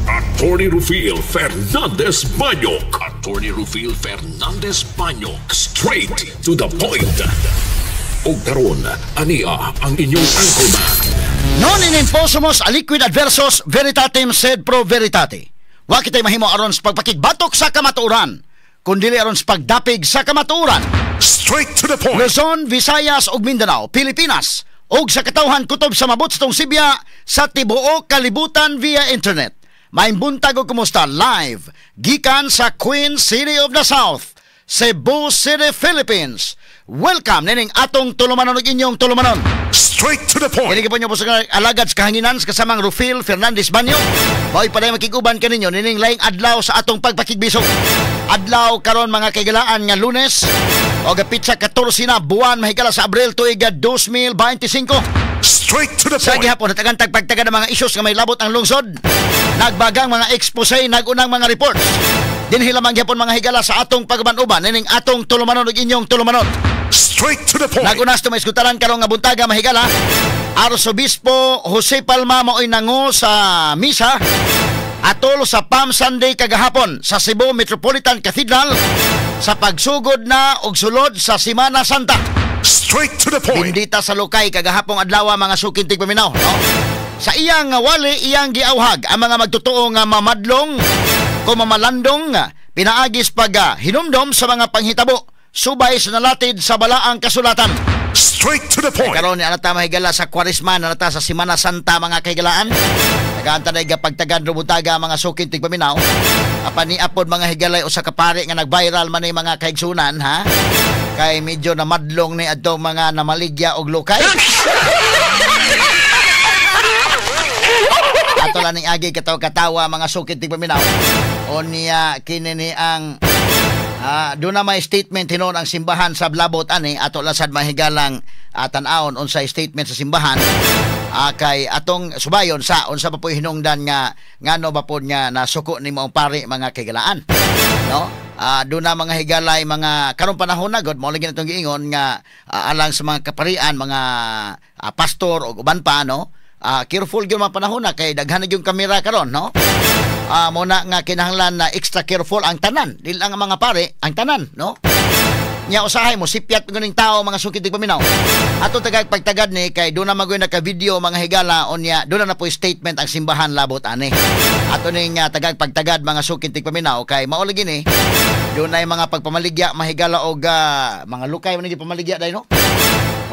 Attorney Rufil Fernandez Banyok. Attorney Rufil Fernandez Banyok. Straight to the point. O karon, ania ang inyong anchorman. Non in imposumos aliquid adversus veritatem sed pro veritate. Wa kitay mahimo aron sa pagpakigbatok sa kamatuoran, kundi aron sa pagdapig sa kamatuoran. Straight to the point. Luzon, Visayas ug Mindanao, Pilipinas, ug sa katawhan kutob sa mabot sa tong Sibya sa tibuok kalibutan via internet. Maimbuntag og kumusta live gikan sa Queen City of the South, Cebu City, Philippines. Welcome nining atong tulumanon ug inyong tulumanon. Straight to the point. Kini po niyo po sa alagad sa kahanginan sa kasamang Rufil Fernandez Banyok. Mao'y paday makiguban kaninyo nining laing adlaw sa atong pagpakigbisog. Adlaw karon mga kaigalaan nga Lunes o gapit sa 14 na buwan mahigala sa Abril tuig 2025. Straight to the Sa point. gihapon natagan tagpagtagan ng mga issues nga may labot ang lungsod. Nagbagang mga expose, nagunang mga reports. Dinhi lamang gihapon mga higala sa atong pagbanuban nining atong tulumanon ug inyong tulumanon. Straight to the point. Nagunas to maискutaran karong nga buntaga mahigala. Arzobispo Jose Palma mao'y nango sa misa atol sa Palm Sunday kagahapon sa Cebu Metropolitan Cathedral sa pagsugod na og sulod sa Semana Santa. Straight to the point. Bindita sa Lukay kagahapong adlaw mga sukintig paminaw, no? Sa iyang wali iyang giawhag ang mga magtotoo nga mamadlong o mamalandong pinaagis pag hinumdom sa mga panghitabo subay sa nalatid sa balaang kasulatan. Straight to the point. Karon ni anata mahigala sa Kwaresma na nata sa Semana Santa mga kaigalaan. Nagaanta na pagtagan rumutaga mga sukintig paminaw. Apan ni apod mga higalay usa ka pare nga nag-viral man ni mga kaigsunan ha. Kay medyo namadlong ni adto mga namaligya og lukay. Ato lang ning agi katawa mga sukintig paminaw. O niya kini ni ang doon na may statement hinon ang simbahan sa Blabot ani ato lasad mahigalang tan-awon unsay statement sa simbahan kay atong subayon sa unsa pa po hinungdan nga ngano ba pod nga nasuko ni maong pari mga kaigalaan, no? Doon na mga higalay mga karong panahon na god mo lagi natong giingon nga alang sa mga kaparian mga pastor o uban pa, no? Careful gyud mga panahon na kay daghan na yung kamera karon, no? Muna nga kinahanglan na extra careful ang tanan, dili lang ang mga pare, ang tanan, no? Nya usahay mo sipyat nguning tao mga sukitig paminaw. Ato tagag pagtagad ni kay do na magoy na ka video mga higala onya do na po statement ang simbahan labot ani. Ato ning tagag pagtagad mga sukitig paminaw kay mao lagi ni do na mga pagpamaligya mahigala og mga lukay man pamaligya dai, no?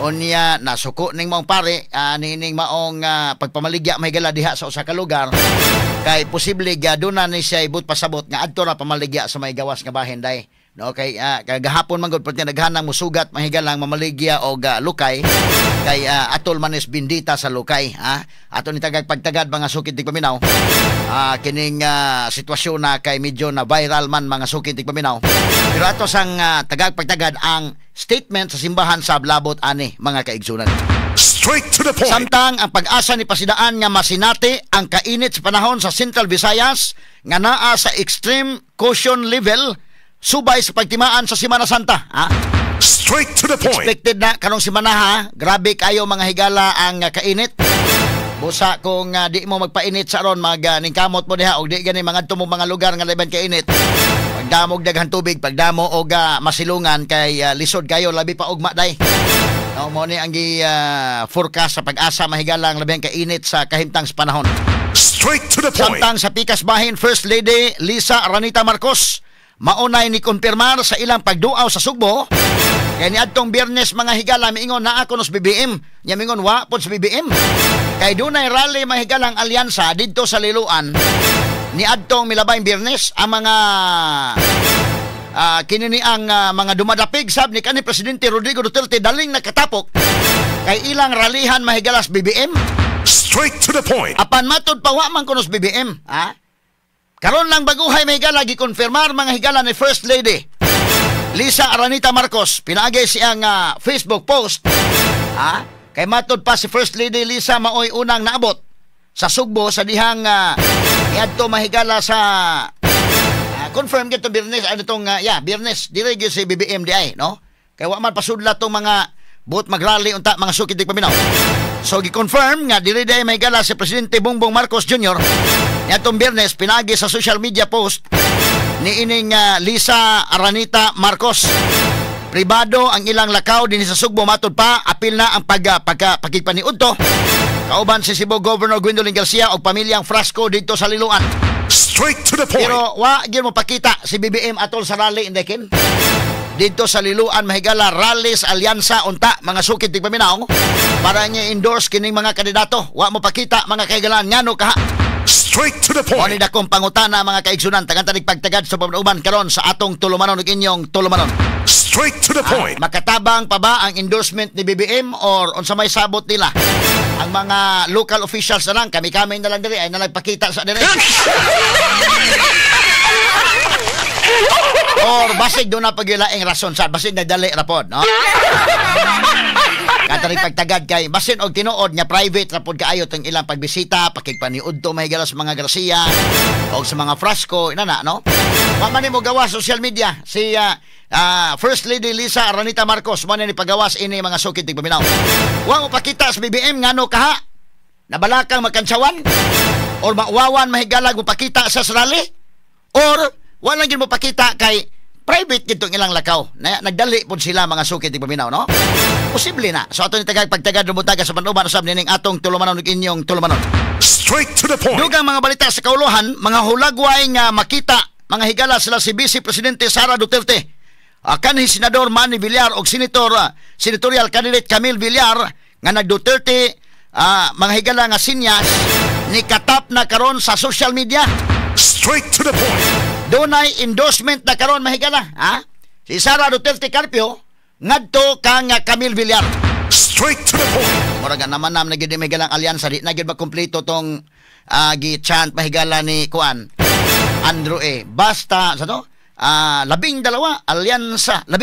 Onya nasuko ning maong pare nining maong pagpamaligya mahigala diha sa usa ka lugar kay posible do na ni siya ibut pasabot nga adto ra pamaligya sa may gawas nga bahin dai. No, kay kagahapon man gud pud naghanang musugat mahigalang mamaligya og lukay kay atol manis bindita sa lukay ato ni tagag pagtagad mga sukintig paminaw kining sitwasyon na kay medyo na viral man mga sukintig paminaw pero ato sang tagag pagtagad ang statement sa simbahan sa Blabot ani mga kaigsunan. Straight to the point. Samtang ang pag-asa ni pasidaan nga masinati ang kainit sa panahon sa Central Visayas nga naa sa extreme caution level subay sa pagtimaan sa Semana Santa. Straight to the point. Expected na karong semana ha. Grabe kayo mga higala ang kainit. Busa kung di mo magpainit sa ron ningkamot mo diha og di gani mga tumong mga lugar nga laban kainit. Pagdamog daghan tubig, pagdamo og masilungan kay lisod kayo labi pa ugma day. No mo ni ang forecast sa pag-asa mahigala ang labi kainit sa kahimtang sa panahon. Straight to the point. Samtang sa pikas bahin First Lady Lisa Aranita Marcos maunay ni konfirmar sa ilang pagduaw sa Sugbo kay niadtong Biyernes mga higala miingon na ako nos BBM nya mingon wa pod sa BBM kay dunay rally mga higalang alyansa didto sa Liloan niadtong milabayng Biyernes ang mga kinini ang mga dumadapig sab ni kanhi Presidente Rodrigo Duterte daling nakatapok kay ilang rallyhan mahigalas BBM. Straight to the point. Apan matod pa wa man kunos BBM karon lang baguhay may higala gikonfirmar mga higala ni First Lady Lisa Aranita Marcos pinaagay siyang Facebook post kay matod pa si First Lady Lisa maoy unang naabot sa Sugbo sa dihang iadto mahigala sa confirm gito Biyernes tong Biyernes dire gyud si BBM di ay, no? Kay wa man pasudlat tong mga buot magrally unta mga sukitig paminaw. So gi-confirm nga dili day may gala si Presidente Bongbong Marcos Jr. Nitong Biyernes pinagi sa social media post ni ining Lisa Aranita Marcos. Pribado ang ilang lakaw din sa Sugbo, matod pa apil na ang pagpaniudto. Kauban si Cebu Governor Gwendolyn Garcia o pamilyang Frasco dito sa Liloan. Straight to the point. Pero wa gyud mo pakita si BBM atol sa rally indekin. Dito sa Liloan mahigala rallies alyansa unta mga sukit tig paminaw para niya endorse kining mga kandidato. Wa mo pakita mga kaigalan ngano kaha. Straight to the point. Mo ni dakong pangutana mga kaigsunan tagan-tanig pagtagad sa pamauban karon sa atong tulumanon ug inyong tulumanon. Straight to the point. Makatabang pa ba ang endorsement ni BBM or unsa may sabot nila? Ang mga local officials na lang kami-kami na lang diri ay nalagpakita sa diri. Or basig doon na pagilaing rason sa basig nagdali rapod, no? Kataring pagtagad kay basin og tinuod nga private rapod kaayo tong ilang pagbisita, pakigpaniudto may galas mga Garcia o sa mga Frasco inana, no? Wa man mo gawa social media si First Lady Lisa Aranita Marcos mo ni pagawas ini mga sukit tig paminaw. Wa mo pakita sa BBM ngano kaha nabalakang magkantsawan or mawawan mahigalag mo pakita sa rally or wala gyud mo pakita kay private gitong ilang lakaw na nagdali pud sila mga sukit tig paminaw, no? Posible na. So ato ni pagtagad rumutaga sa panuban usab nining atong tulumanon ug inyong tulumanon. Straight to the point. Dugang mga balita sa kauluhan, mga hulagway nga makita mga higala sila si Vice Presidente Sara Duterte, kanhi Senador Manny Villar og senatorial candidate Camille Villar nga nag-Duterte mga higala nga sinyas ni katap na karon sa social media. Straight to the point. Dunay endorsement na karon mahigala, ha? Si Sara Duterte Carpio ngadto kang Camille Villar. Straight to the point. Murag naman na gid may galang alyansa di na gid ba kumpleto tong gi-chant mahigala ni kuan Andrew basta sa to 12 alyansa 12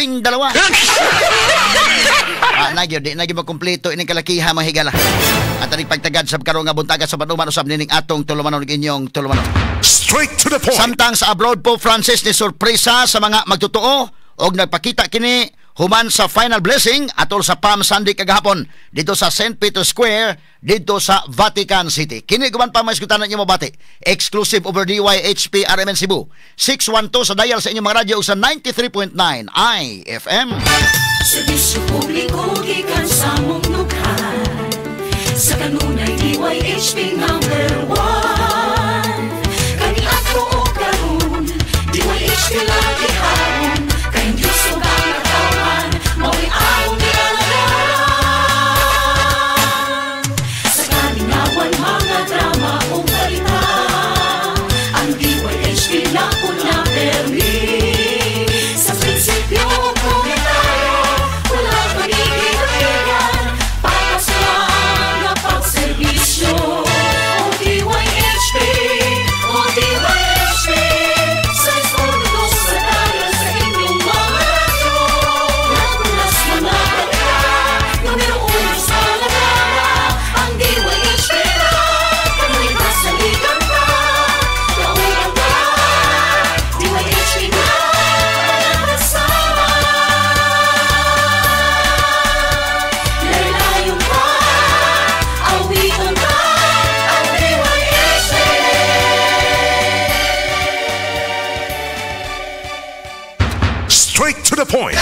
nagyod di nagyod makumpleto ining kalakiha mahigala at aning pagtagad sa karon nga buntaga sa panuman usab nining atong tulumanon ug inyong tulumanon. Straight to the point. Samtang sa abroad Pope Francis ni sorpresa sa mga magtotoo og nagpakita kini human sa final blessing atol sa Palm Sunday kagahapon dito sa St. Peter's Square dito sa Vatican City. Kini guman pa maiskutan niyo mabati. Exclusive over DYHP RMN Cebu. 612 sa dial sa inyong mga radyo sa 93.9 IFM. Serbisyo publiko gikan sa mong lukhan. Sa kanunay DYHP number 1. Kani ato o karon DYHP lagi haron. Kayong Diyos o ganatawan mauwi ang nialagaan. Sa kalinawan mga drama o balita ang DYHP na una permi. Sa prinsipyo komentaryo wala panigigan papasalang na pagservisyo o DYHP sa iskondo sa dayal sa inyong mga radyo nagulas mga balita numero 1 sa lagana ang DYHP na kanalitas sa liganta kaulang ka DYHP na kasama laylayon pa awitan ka ang DYHP. Straight to the point.